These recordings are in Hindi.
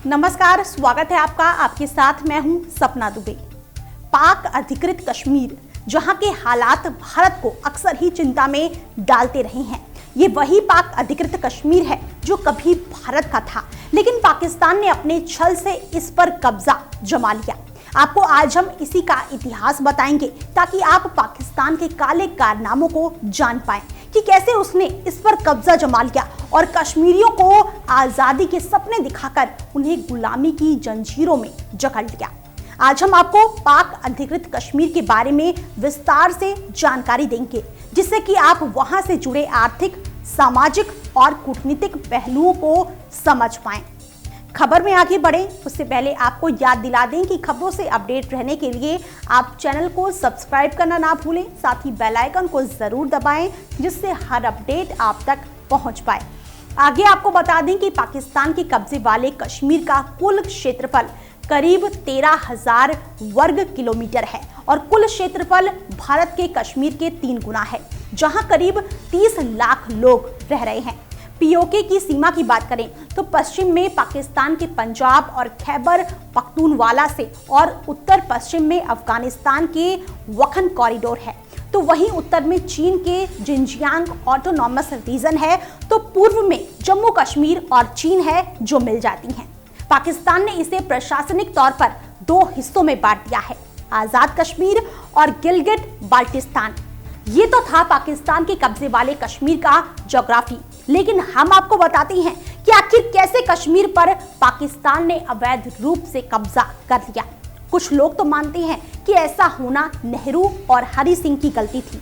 नमस्कार, स्वागत है आपका। आपके साथ मैं हूं सपना दुबे। पाक अधिकृत कश्मीर, जहां के हालात भारत को अक्सर ही चिंता में डालते रहे हैं। ये वही पाक अधिकृत कश्मीर है जो कभी भारत का था, लेकिन पाकिस्तान ने अपने छल से इस पर कब्जा जमा लिया। आपको आज हम इसी का इतिहास बताएंगे ताकि आप पाकिस्तान के काले कारनामों को जान पाएं कि कैसे उसने इस पर कब्जा जमा लिया और कश्मीरियों को आजादी के सपने दिखाकर उन्हें गुलामी की जंजीरों में जकड़ लिया। आज हम आपको पाक अधिकृत कश्मीर के बारे में विस्तार से जानकारी देंगे, जिससे कि आप वहां से जुड़े आर्थिक, सामाजिक और कूटनीतिक पहलुओं को समझ पाएं। खबर में आगे बढ़े उससे पहले आपको याद दिला दें कि खबरों से अपडेट रहने के लिए आप चैनल को सब्सक्राइब करना ना भूलें, साथ ही बेल आइकन को जरूर दबाएं, जिससे हर अपडेट आप तक पहुंच पाए। आगे आपको बता दें कि पाकिस्तान के कब्जे वाले कश्मीर का कुल क्षेत्रफल करीब 13,000 वर्ग किलोमीटर है और कुल क्षेत्रफल भारत के कश्मीर के 3 गुना है, जहां करीब 30 लाख लोग रह रहे हैं। पीओके की सीमा की बात करें तो पश्चिम में पाकिस्तान के पंजाब और खैबर पख्तूनवाला से और उत्तर पश्चिम में अफगानिस्तान के वखन कॉरिडोर है, तो वहीं उत्तर में चीन के जिनजियांग ऑटोनॉमस रीजन है, तो पूर्व में जम्मू कश्मीर और चीन है जो मिल जाती हैं। पाकिस्तान ने इसे प्रशासनिक तौर पर 2 हिस्सों में बांट दिया है, आजाद कश्मीर और गिलगिट बाल्टिस्तान। ये तो था पाकिस्तान के कब्जे वाले कश्मीर का ज्योग्राफी, लेकिन हम आपको बताते हैं कि आखिर कैसे कश्मीर पर पाकिस्तान ने अवैध रूप से कब्जा कर लिया। कुछ लोग तो मानते हैं कि ऐसा होना नेहरू और हरि सिंह की गलती थी।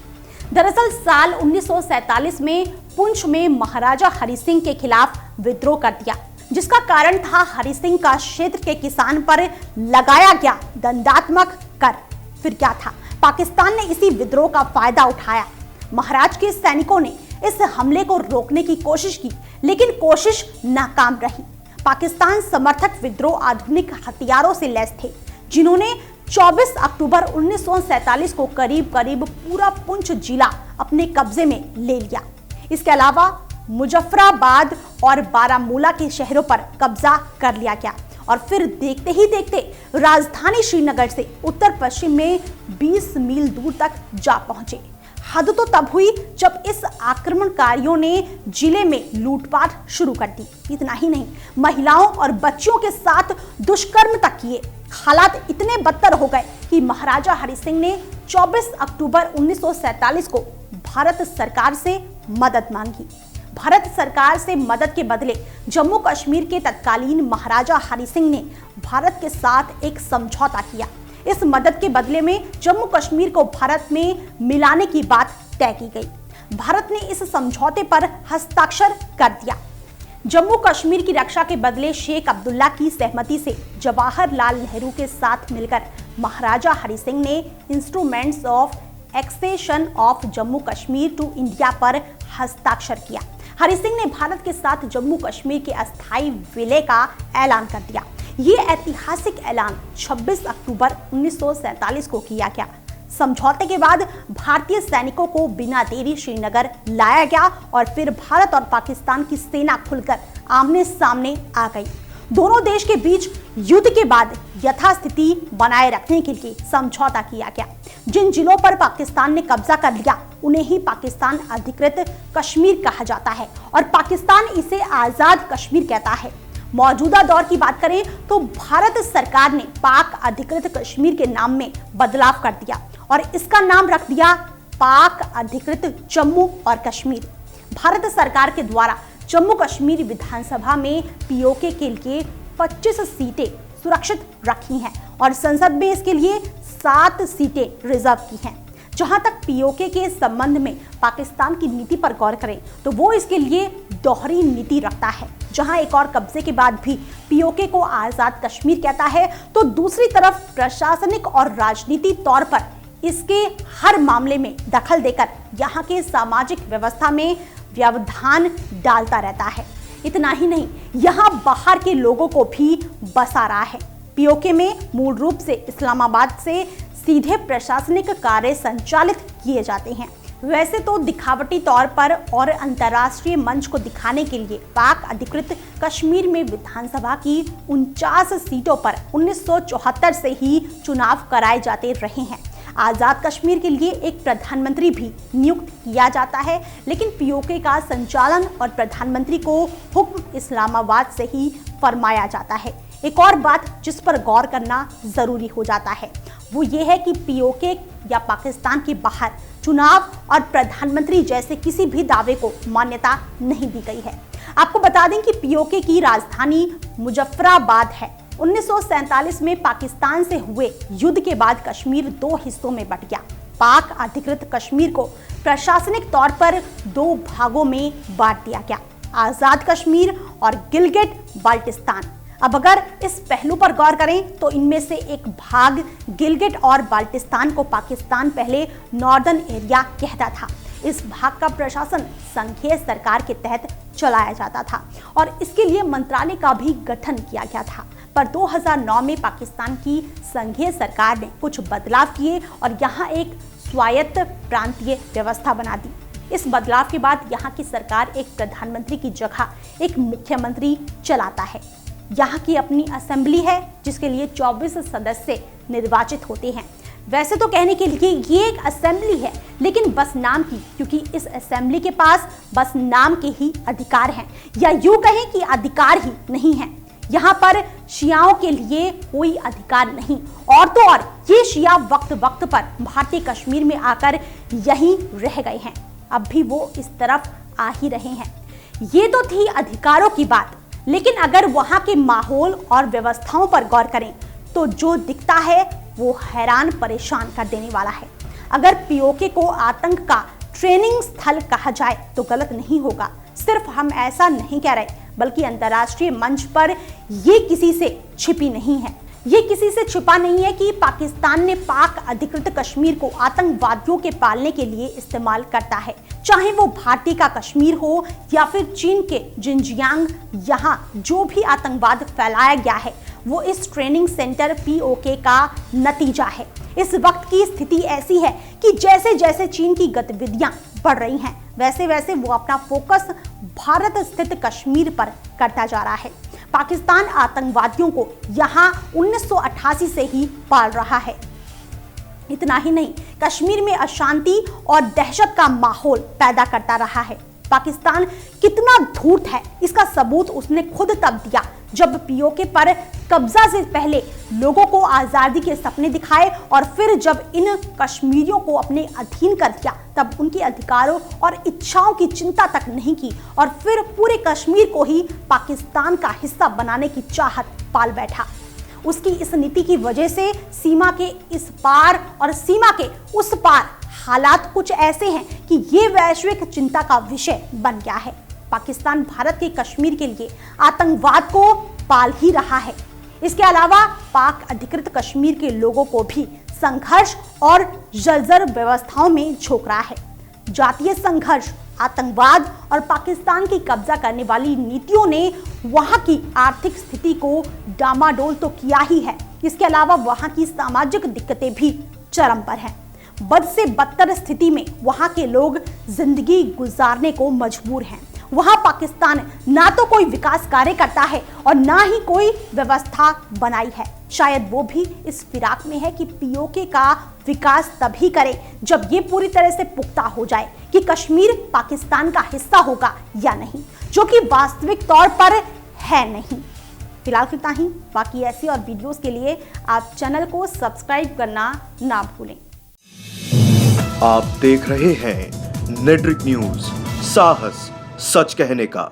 दरअसल साल 1947 में पुंछ में महाराजा हरि सिंह के खिलाफ विद्रोह कर दिया, जिसका कारण था हरि सिंह का क्षेत्र के किसान पर लगाया गया दंडात्मक कर। फिर क्या था, पाकिस्तान ने इसी विद्रोह का फायदा उठाया। महाराज के सैनिकों ने इस हमले को रोकने की कोशिश की, लेकिन कोशिश नाकाम रही। पाकिस्तान समर्थक विद्रोह आधुनिक हथियारों से लैस थे, जिन्होंने 24 अक्टूबर 1947 को करीब करीब पूरा पुंछ जिला अपने कब्जे में ले लिया। इसके अलावा मुजफ्फराबाद और बारामूला के शहरों पर कब्जा कर लिया गया और फिर देखते ही देखते राजधानी श्रीनगर से उत्तर पश्चिम में 20 मील दूर तक जा पहुंचे। हद तो तब हुई जब इस आक्रमणकारियों ने जिले में लूटपाट शुरू कर दी। इतना ही नहीं, महिलाओं और बच्चियों के साथ दुष्कर्म तक किए। हालात इतने बदतर हो गए कि महाराजा हरि सिंह ने 24 अक्टूबर 1947 को भारत सरकार से मदद मांगी। भारत सरकार से मदद के बदले जम्मू कश्मीर के तत्कालीन महाराजा हरि सिंह ने भारत के साथ एक समझौता किया। इस मदद के बदले में जम्मू कश्मीर को भारत में मिलाने की बात तय की गई। भारत ने इस समझौते पर हस्ताक्षर कर दिया। जम्मू कश्मीर की रक्षा के बदले शेख अब्दुल्ला की सहमति से जवाहरलाल नेहरू के साथ मिलकर महाराजा हरि सिंह ने instruments of accession of Jammu Kashmir to India पर हस्ताक्षर किया। हरि सिंह ने भारत के साथ जम्मू कश्मीर के अस्थायी विलय का ऐलान कर दिया। ये ऐतिहासिक ऐलान 26 अक्टूबर 1947 को किया गया। समझौते के बाद भारतीय सैनिकों को बिना देरी श्रीनगर लाया गया और फिर भारत और पाकिस्तान की सेना खुलकर आमने सामने आ गई। दोनों देश के बीच युद्ध के बाद यथास्थिति बनाए रखने के लिए समझौता किया गया। जिन जिलों पर पाकिस्तान ने कब्जा कर लिया उन्हें ही पाकिस्तान अधिकृत कश्मीर कहा जाता है और पाकिस्तान इसे आजाद कश्मीर कहता है। मौजूदा दौर की बात करें तो भारत सरकार ने पाक अधिकृत कश्मीर के नाम में बदलाव कर दिया और इसका नाम रख दिया पाक अधिकृत जम्मू और कश्मीर। भारत सरकार के द्वारा जम्मू कश्मीर विधानसभा में पीओके के लिए 25 सीटें सुरक्षित रखी हैं और संसद में इसके लिए 7 सीटें रिजर्व की हैं। जहां तक पीओके के संबंध में पाकिस्तान की नीति पर गौर करें तो वो इसके लिए दोहरी नीति रखता है। जहां एक और कब्जे के बाद भी पीओके को आजाद कश्मीर कहता है, तो दूसरी तरफ प्रशासनिक और राजनीतिक तौर पर इसके हर मामले में दखल देकर यहाँ के सामाजिक व्यवस्था में व्यवधान डालता रहता है। इतना ही नहीं, यहाँ बाहर के लोगों को भी बसा रहा है। पीओके में मूल रूप से इस्लामाबाद से सीधे प्रशासनिक कार्य संचालित किए जाते हैं, वैसे तो दिखावटी तौर पर और अंतर्राष्ट्रीय मंच को दिखाने के लिए पाक अधिकृत कश्मीर में विधानसभा की 49 सीटों पर 1974 से ही चुनाव कराए जाते रहे हैं। आजाद कश्मीर के लिए एक प्रधानमंत्री भी नियुक्त किया जाता है, लेकिन पीओके का संचालन और प्रधानमंत्री को हुक्म इस्लामाबाद से ही फरमाया जाता है। एक और बात जिस पर गौर करना जरूरी हो जाता है वो ये है कि पीओके या पाकिस्तान के बाहर चुनाव और प्रधानमंत्री जैसे किसी भी दावे को मान्यता नहीं दी गई है। आपको बता दें कि पीओके की राजधानी मुजफ्फराबाद है। 1947 में पाकिस्तान से हुए युद्ध के बाद कश्मीर 2 हिस्सों में बंट गया। पाक अधिकृत कश्मीर को प्रशासनिक तौर पर 2 भागों में बांट दिया गया, आजाद कश्मीर और गिलगिट बाल्टिस्तान। अब अगर इस पहलू पर गौर करें तो इनमें से एक भाग गिलगिट और बाल्टिस्तान को पाकिस्तान पहले नॉर्दर्न एरिया कहता था। इस भाग का प्रशासन संघीय सरकार के तहत चलाया जाता था और इसके लिए मंत्रालय का भी गठन किया गया था। पर 2009 में पाकिस्तान की संघीय सरकार ने कुछ बदलाव किए और यहाँ एक स्वायत्त प्रांतीय व्यवस्था बना दी। इस बदलाव के बाद यहाँ की सरकार एक प्रधानमंत्री की जगह एक मुख्यमंत्री चलाता है। यहाँ की अपनी असेंबली है जिसके लिए 24 सदस्य निर्वाचित होते हैं। वैसे तो कहने के लिए ये एक असेंबली है, लेकिन बस नाम की, क्योंकि इस असेंबली के पास बस नाम के ही अधिकार हैं, या यूं कहें कि अधिकार ही नहीं है। यहाँ पर शियाओं के लिए कोई अधिकार नहीं, और तो और ये शिया वक्त वक्त पर भारतीय कश्मीर में आकर यहीं रह गए हैं। अब भी वो इस तरफ आ ही रहे हैं। ये तो थी अधिकारों की बात, लेकिन अगर वहां के माहौल और व्यवस्थाओं पर गौर करें तो जो दिखता है वो हैरान परेशान कर देने वाला है। अगर पीओके को आतंक का ट्रेनिंग स्थल कहा जाए तो गलत नहीं होगा। सिर्फ हम ऐसा नहीं कह रहे, बल्कि अंतर्राष्ट्रीय मंच पर ये किसी से छिपी नहीं है। ये किसी से छिपा नहीं है कि पाकिस्तान ने पाक अधिकृत कश्मीर को आतंकवादियों के पालने के लिए इस्तेमाल करता है। चाहे वो भारतीय का कश्मीर हो या फिर चीन के जिनजियांग, यहाँ जो भी आतंकवाद फैलाया गया है वो इस ट्रेनिंग सेंटर पीओके का नतीजा है। इस वक्त की स्थिति ऐसी है कि जैसे जैसे चीन की गतिविधियां बढ़ रही हैं, वैसे वैसे वो अपना फोकस भारत स्थित कश्मीर पर करता जा रहा है। पाकिस्तान आतंकवादियों को यहाँ 1988 से ही पाल रहा है। इतना ही नहीं, कश्मीर में अशांति और दहशत का माहौल पैदा करता रहा है। पाकिस्तान कितना धूर्त है इसका सबूत उसने खुद तब दिया जब पीओके पर कब्जा से पहले लोगों को आज़ादी के सपने दिखाए, और फिर जब इन कश्मीरियों को अपने अधीन कर दिया तब उनके अधिकारों और इच्छाओं की चिंता तक नहीं की, और फिर पूरे कश्मीर को ही पाकिस्तान का हिस्सा बनाने की चाहत पाल बैठा। उसकी इस नीति की वजह से सीमा के इस पार और सीमा के उस पार हालात कुछ ऐसे हैं कि ये वैश्विक चिंता का विषय बन गया है। पाकिस्तान भारत के कश्मीर के लिए आतंकवाद को पाल ही रहा है। इसके अलावा पाक अधिकृत कश्मीर के लोगों को भी संघर्ष और जर्जर व्यवस्थाओं में झोंक रहा है। जातीय संघर्ष, आतंकवाद और पाकिस्तान की कब्जा करने वाली नीतियों ने वहां की आर्थिक स्थिति को डामाडोल तो किया ही है, इसके अलावा वहां की सामाजिक दिक्कतें भी चरम पर हैं। बद से बदतर स्थिति में वहां के लोग जिंदगी गुजारने को मजबूर हैं। वहां पाकिस्तान ना तो कोई विकास कार्य करता है और ना ही कोई व्यवस्था बनाई है। शायद वो भी इस फिराक में है कि पीओके का विकास तभी करे जब ये पूरी तरह से पुख्ता हो जाए कि कश्मीर पाकिस्तान का हिस्सा होगा या नहीं, जो कि वास्तविक तौर पर है नहीं। फिलहाल इतना ही। बाकी ऐसी और वीडियोस के लिए आप चैनल को सब्सक्राइब करना ना भूलें। आप देख रहे हैं नेट्रिक न्यूज, साहस सच कहने का।